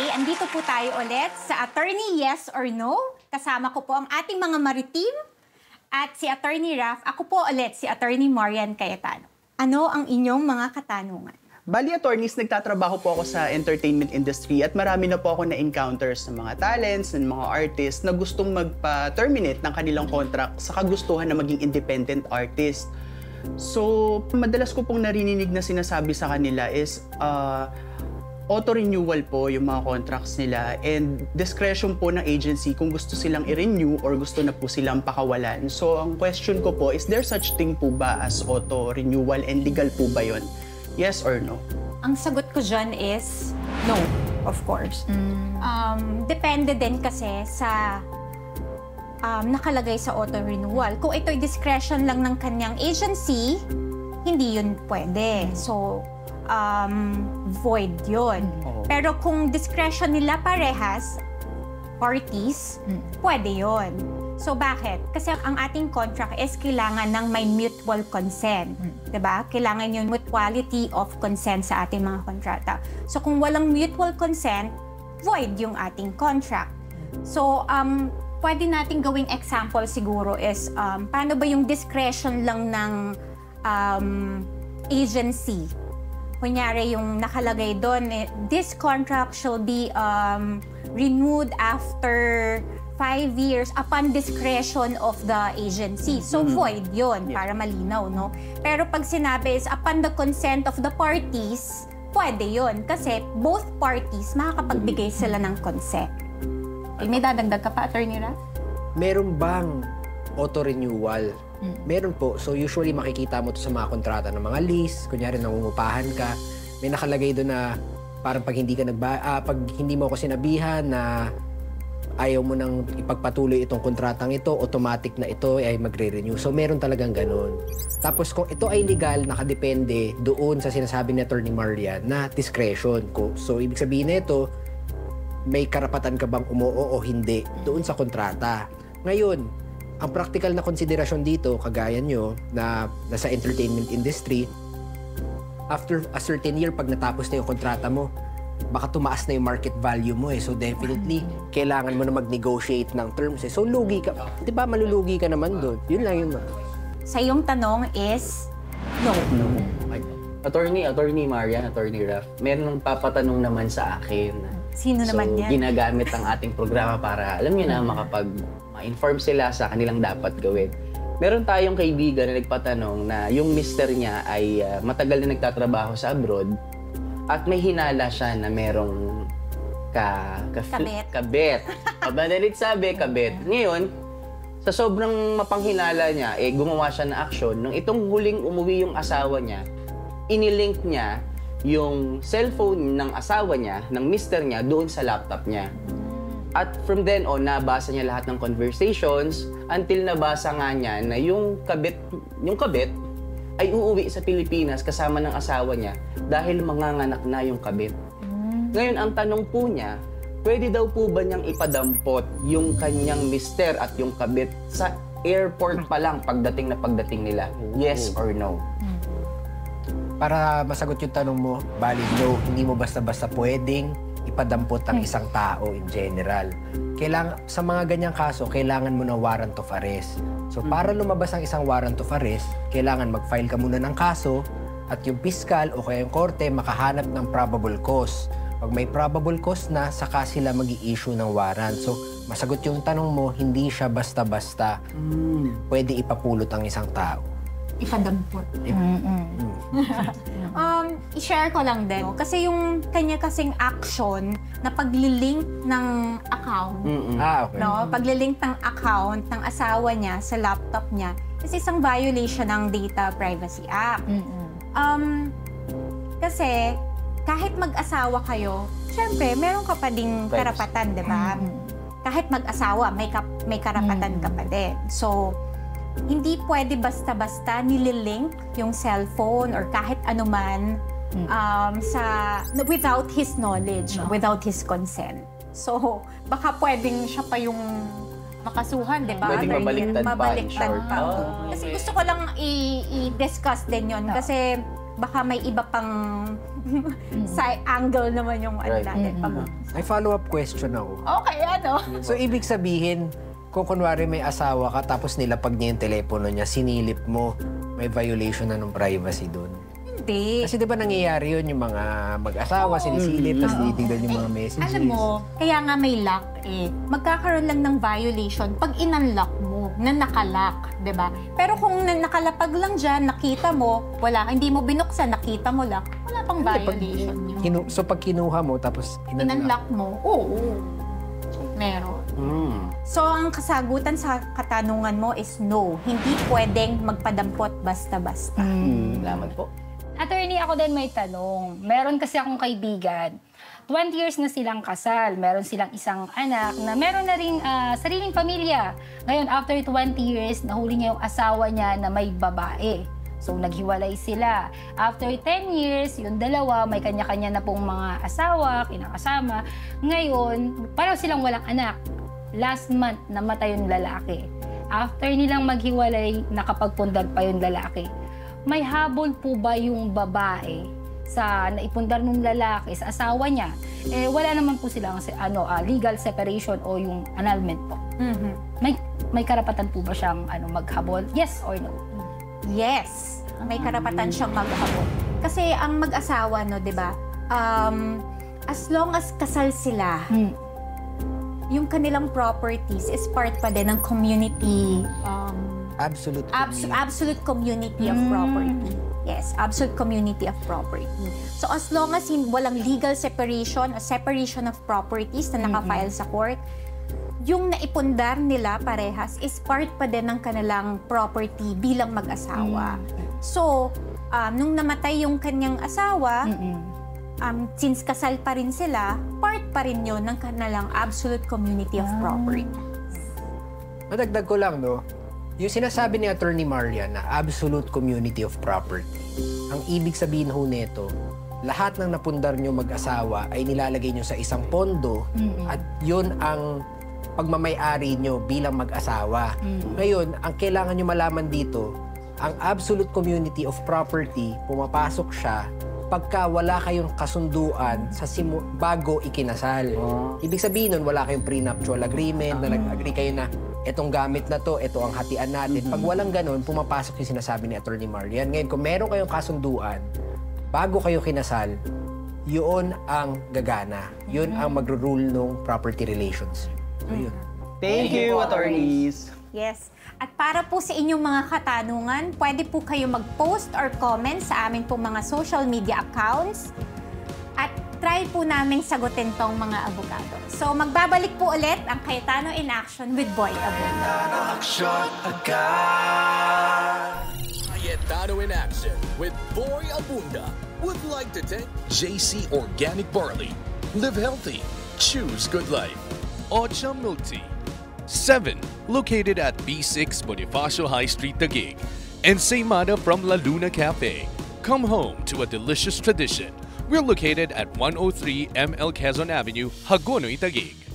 andito po tayo ulit sa Attorney Yes or No. Kasama ko po ang ating mga maritim at si Attorney Raf. Ako po ulit si Attorney Marian Cayetano. Ano ang inyong mga katanungan? Bali, attorneys, nagtatrabaho po ako sa entertainment industry at marami na po ako na-encounters ng mga talents, ng mga artists na gustong magpa-terminate ng kanilang contract sa kagustuhan na maging independent artist. So, madalas ko pong narinig na sinasabi sa kanila is auto-renewal po yung mga contracts nila and discretion po ng agency kung gusto silang i-renew or gusto na po silang pakawalan. So, ang question ko po, is there such thing po ba as auto-renewal and legal po ba yun? Yes or no? Ang sagot ko dyan is no, of course. Depende din kasi sa nakalagay sa auto-renewal. Kung ito'y discretion lang ng kanyang agency, hindi yun pwede. So, void yun. Pero kung discretion nila parehas, parties, pwede yun. So, bakit? Kasi ang ating contract is kailangan ng may mutual consent. Diba? Kailangan yung mutuality of consent sa ating mga kontrata. So, kung walang mutual consent, void yung ating contract. So, pwede nating gawing example siguro is, paano ba yung discretion lang ng agency? Kunyari, yung nakalagay doon, this contract shall be renewed after 5 years upon discretion of the agency. So, void yun, para malinaw, no? Pero pag sinabi is upon the consent of the parties, pwede yun. Kasi both parties, makakapagbigay sila ng consent. May dadagdag ka pa, Attorney Raf? Meron bang auto-renewal? Meron po. So usually makikita mo to sa mga kontrata ng mga lease, kunyari nangungupahan ka, may nakalagay doon na parang pag hindi mo ako sinabihan na ayaw mo nang ipagpatuloy itong kontratang ito, automatic na ito ay magre-renew. So meron talagang ganun. Tapos kung ito ay legal, nakadepende doon sa sinasabi ni Attorney Marian na discretion ko. So ibig sabihin nito, may karapatan ka bang umuo o hindi doon sa kontrata. Ngayon, ang practical na konsiderasyon dito, kagaya nyo, na nasa entertainment industry, after a certain year, pag natapos na yung kontrata mo, baka tumaas na yung market value mo eh. So definitely, kailangan mo na mag-negotiate ng terms eh. So lugi ka. Di ba, malulugi ka naman doon. Yun lang yun. Sa iyong tanong is no. No. Attorney Marian, Attorney Raf, meron papatanong naman sa akin. Sino naman yan? So, ginagamit ang ating programa para, alam niyo na, ma-inform sila sa kanilang dapat gawin. Meron tayong kaibigan na nagpatanong na yung mister niya ay matagal na nagtatrabaho sa abroad at may hinala siya na merong kabit. Madalit sabi, kabit. Ngayon, sa sobrang mapanghinala niya, gumawa siya ng aksyon. Nung itong huling umuwi yung asawa niya, inilink niya yung cellphone ng asawa niya, ng mister niya, doon sa laptop niya. At from then on, nabasa niya lahat ng conversations until nabasa nga niya na yung kabit ay uuwi sa Pilipinas kasama ng asawa niya dahil manganganak na yung kabit. Ngayon, ang tanong po niya, pwede daw po ba niyang ipadampot yung kanyang mister at yung kabit sa airport pa lang pagdating nila? Yes or no? Para masagot yung tanong mo, bali no, hindi mo basta-basta pwedeng ipadampot ang isang tao in general. Sa mga ganyang kaso, kailangan mo ng warrant of arrest. So para lumabas ang isang warrant of arrest, kailangan mag-file ka muna ng kaso at yung piskal o kaya yung korte makahanap ng probable cause. Pag may probable cause na, saka sila mag-i-issue ng warrant. So masagot yung tanong mo, hindi siya basta-basta pwede ipapulot ang isang tao. Ipadampot. I-share ko lang din. Kasi yung kanya kasing action na paglilink ng account, Okay. no? Paglilink ng account ng asawa niya sa laptop niya is isang violation ng Data Privacy Act. Kasi kahit mag-asawa kayo, syempre, meron ka pa ding karapatan, di ba? Kahit mag-asawa, may karapatan ka pa din. So, hindi pwede basta-basta nililink yung cellphone or kahit anuman without his knowledge, without his consent. So, baka pwedeng siya pa yung makasuhan, di ba? Pwedeng mabaliktad pa. Kasi gusto ko lang i-discuss din yun. Kasi baka may iba pang side angle naman yung ano Right. natin. May follow-up question ako. Okay, ano? So, ibig sabihin, kung kunwari may asawa ka tapos nilapag niya yung telepono niya, sinilip mo, may violation na ng privacy doon. Hindi. Kasi di ba nangyayari yun, yung mga mag-asawa, sinisilip, tapos titignan yung mga messages. Alam mo, kaya nga may lock eh. Magkakaroon lang ng violation pag in-unlock mo na nakalock, 'di ba? Pero kung nakalapag lang dyan, nakita mo, wala, hindi mo binuksan, nakita mo lang, wala pang violation yun. So, pag kinuha mo, tapos In-unlock mo, oo. Meron. So, ang kasagutan sa katanungan mo is no. Hindi pwedeng magpadampot basta-basta. Salamat po. Attorney, ako din may tanong. Meron kasi akong kaibigan. 20 years na silang kasal. Meron silang isang anak na meron na rin sariling pamilya. Ngayon, after 20 years, nahuli niya yung asawa niya na may babae. So, naghiwalay sila. After 10 years, yung dalawa, may kanya-kanya na pong mga asawa, kinakasama. Ngayon, parang silang walang anak. Last month, namatay yung lalaki. After nilang maghiwalay, nakapagpundar pa yung lalaki. May habol po ba yung babae sa naipundar ng lalaki sa asawa niya? Eh, wala naman po silang legal separation o yung annulment po. May karapatan po ba siyang maghabol? Yes or no? Yes, may karapatan siyang maghabol. Kasi ang mag-asawa, no, 'di ba? As long as kasal sila, yung kanilang properties is part pa din ng community absolute absolute community of property. Yes, absolute community of property. So as long as walang legal separation o separation of properties na nakafile sa court, yung naipundar nila parehas is part pa din ng kanilang property bilang mag-asawa. So, nung namatay yung kanyang asawa, since kasal pa rin sila, part pa rin yun ng kanilang absolute community of property. Madagdag ko lang, no? Yung sinasabi ni Attorney Marian na absolute community of property, ang ibig sabihin ho nito, lahat ng napundar nyo mag-asawa ay nilalagay nyo sa isang pondo at yun ang pagmamay-ari nyo bilang mag-asawa. Ngayon, ang kailangan nyo malaman dito, ang absolute community of property, pumapasok siya pagka wala kayong kasunduan bago ikinasal. Ibig sabihin nun, wala kayong prenuptial agreement, na nag-agree kayo na etong gamit na to, ito ang hatian natin. Pag walang ganun, pumapasok yung sinasabi ni Attorney Marian. Ngayon, kung meron kayong kasunduan, bago kayo kinasal, yun ang gagana. Yun ang magro-rule ng property relations. So, yun. Thank you, attorneys. Yes. At para po sa inyong mga katanungan, pwede po kayo mag-post or comment sa aming po mga social media accounts. At try po namin sagutin tong mga abogado. So magbabalik po ulit ang Cayetano in Action with Boy Abunda. Cayetano in Action with Boy Abunda would like to thank JC Organic Barley. Live healthy. Choose good life. Ocha Milk Tea. 7, located at B6 Bonifacio High Street, Taguig. And Seymada from La Luna Cafe. Come home to a delicious tradition. We're located at 103 ML Quezon Avenue, Hagonoy, Taguig.